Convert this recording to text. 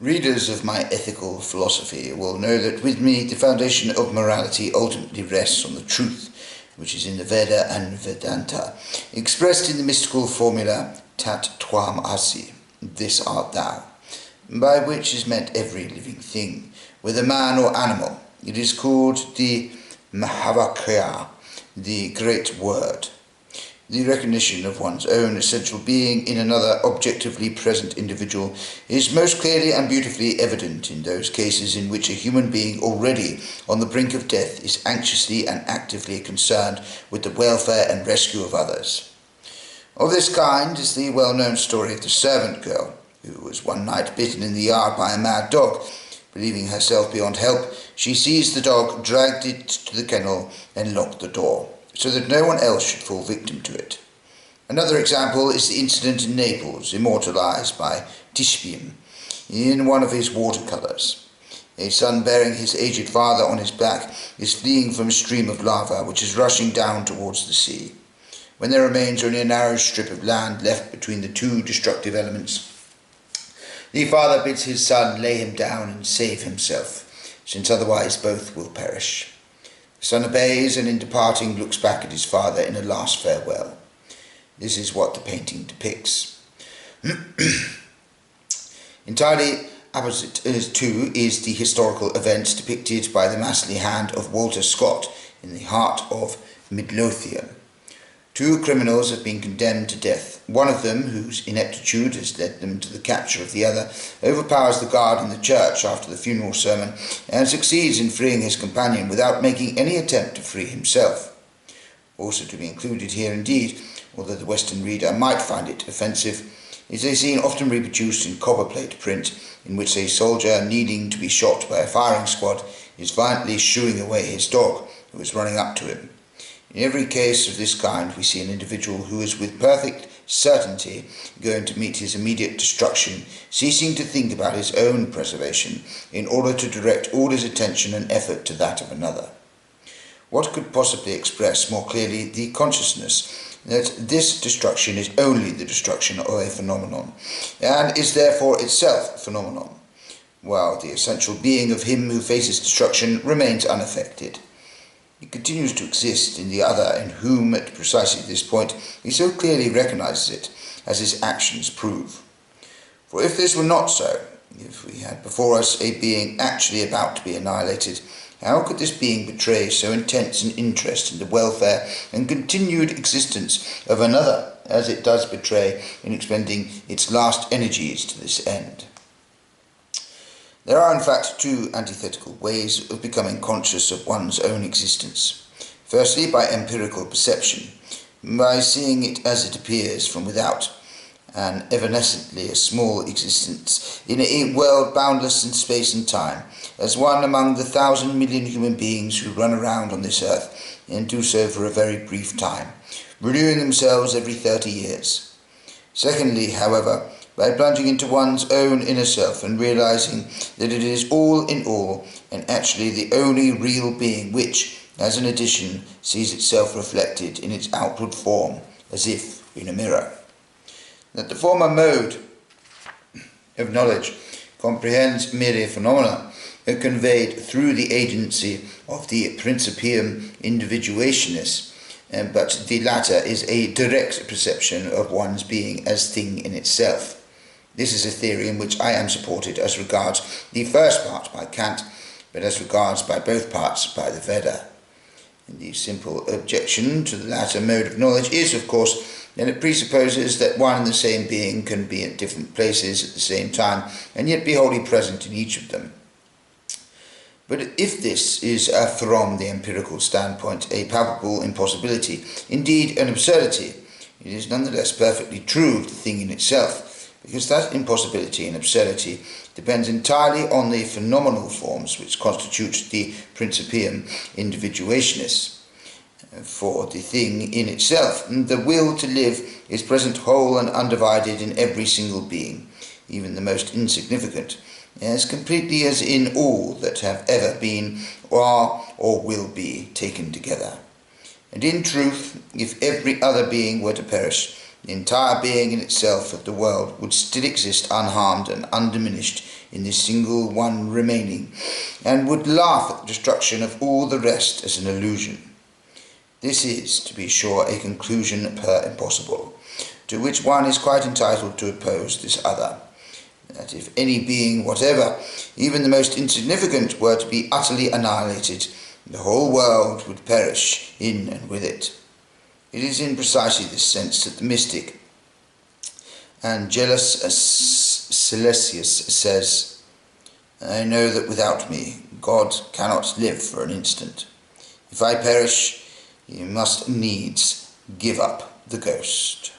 Readers of my ethical philosophy will know that with me the foundation of morality ultimately rests on the truth, which is in the Veda and Vedanta, expressed in the mystical formula Tat Tvam Asi, this art thou, by which is meant every living thing, whether man or animal. It is called the Mahavakya, the great word. The recognition of one's own essential being in another objectively present individual is most clearly and beautifully evident in those cases in which a human being already on the brink of death is anxiously and actively concerned with the welfare and rescue of others. Of this kind is the well-known story of the servant girl, who was one night bitten in the yard by a mad dog. Believing herself beyond help, she seized the dog, dragged it to the kennel, and locked the door, so that no one else should fall victim to it. Another example is the incident in Naples, immortalized by Tishbin in one of his watercolors. A son bearing his aged father on his back is fleeing from a stream of lava which is rushing down towards the sea. When there remains only a narrow strip of land left between the two destructive elements, the father bids his son lay him down and save himself, since otherwise both will perish. The son obeys and in departing looks back at his father in a last farewell. This is what the painting depicts. Entirely opposite too is the historical event depicted by the masterly hand of Walter Scott in the heart of Midlothian. Two criminals have been condemned to death. One of them, whose ineptitude has led them to the capture of the other, overpowers the guard in the church after the funeral sermon and succeeds in freeing his companion without making any attempt to free himself. Also to be included here indeed, although the Western reader might find it offensive, is a scene often reproduced in copperplate print in which a soldier needing to be shot by a firing squad is violently shooing away his dog, who is running up to him. In every case of this kind we see an individual who is with perfect certainty going to meet his immediate destruction, ceasing to think about his own preservation in order to direct all his attention and effort to that of another. What could possibly express more clearly the consciousness that this destruction is only the destruction of a phenomenon, and is therefore itself a phenomenon, while the essential being of him who faces destruction remains unaffected? He continues to exist in the other, in whom, at precisely this point, he so clearly recognizes it, as his actions prove. For if this were not so, if we had before us a being actually about to be annihilated, how could this being betray so intense an interest in the welfare and continued existence of another, as it does betray in expending its last energies to this end? There are in fact two antithetical ways of becoming conscious of one's own existence. Firstly, by empirical perception, by seeing it as it appears from without, an evanescently a small existence in a world boundless in space and time, as one among the 1,000 million human beings who run around on this earth and do so for a very brief time, renewing themselves every 30 years. Secondly, however, by plunging into one's own inner self and realizing that it is all in all and actually the only real being which, as an addition, sees itself reflected in its outward form as if in a mirror. That the former mode of knowledge comprehends merely phenomena conveyed through the agency of the principium individuationis, but the latter is a direct perception of one's being as thing in itself. This is a theory in which I am supported as regards the first part by Kant, but as regards by both parts by the Veda. And the simple objection to the latter mode of knowledge is, of course, that it presupposes that one and the same being can be at different places at the same time, and yet be wholly present in each of them. But if this is, from the empirical standpoint, a palpable impossibility, indeed an absurdity, it is nonetheless perfectly true of the thing in itself, because that impossibility and absurdity depends entirely on the phenomenal forms which constitute the principium individuationis. For the thing in itself, the will to live, is present whole and undivided in every single being, even the most insignificant, as completely as in all that have ever been, or are, or will be taken together. And in truth, if every other being were to perish, the entire being in itself of the world would still exist unharmed and undiminished in this single one remaining, and would laugh at the destruction of all the rest as an illusion. This is, to be sure, a conclusion per impossible, to which one is quite entitled to oppose this other, that if any being whatever, even the most insignificant, were to be utterly annihilated, the whole world would perish in and with it. It is in precisely this sense that the mystic Angelus Silesius says, "I know that without me God cannot live for an instant. If I perish, he must needs give up the ghost."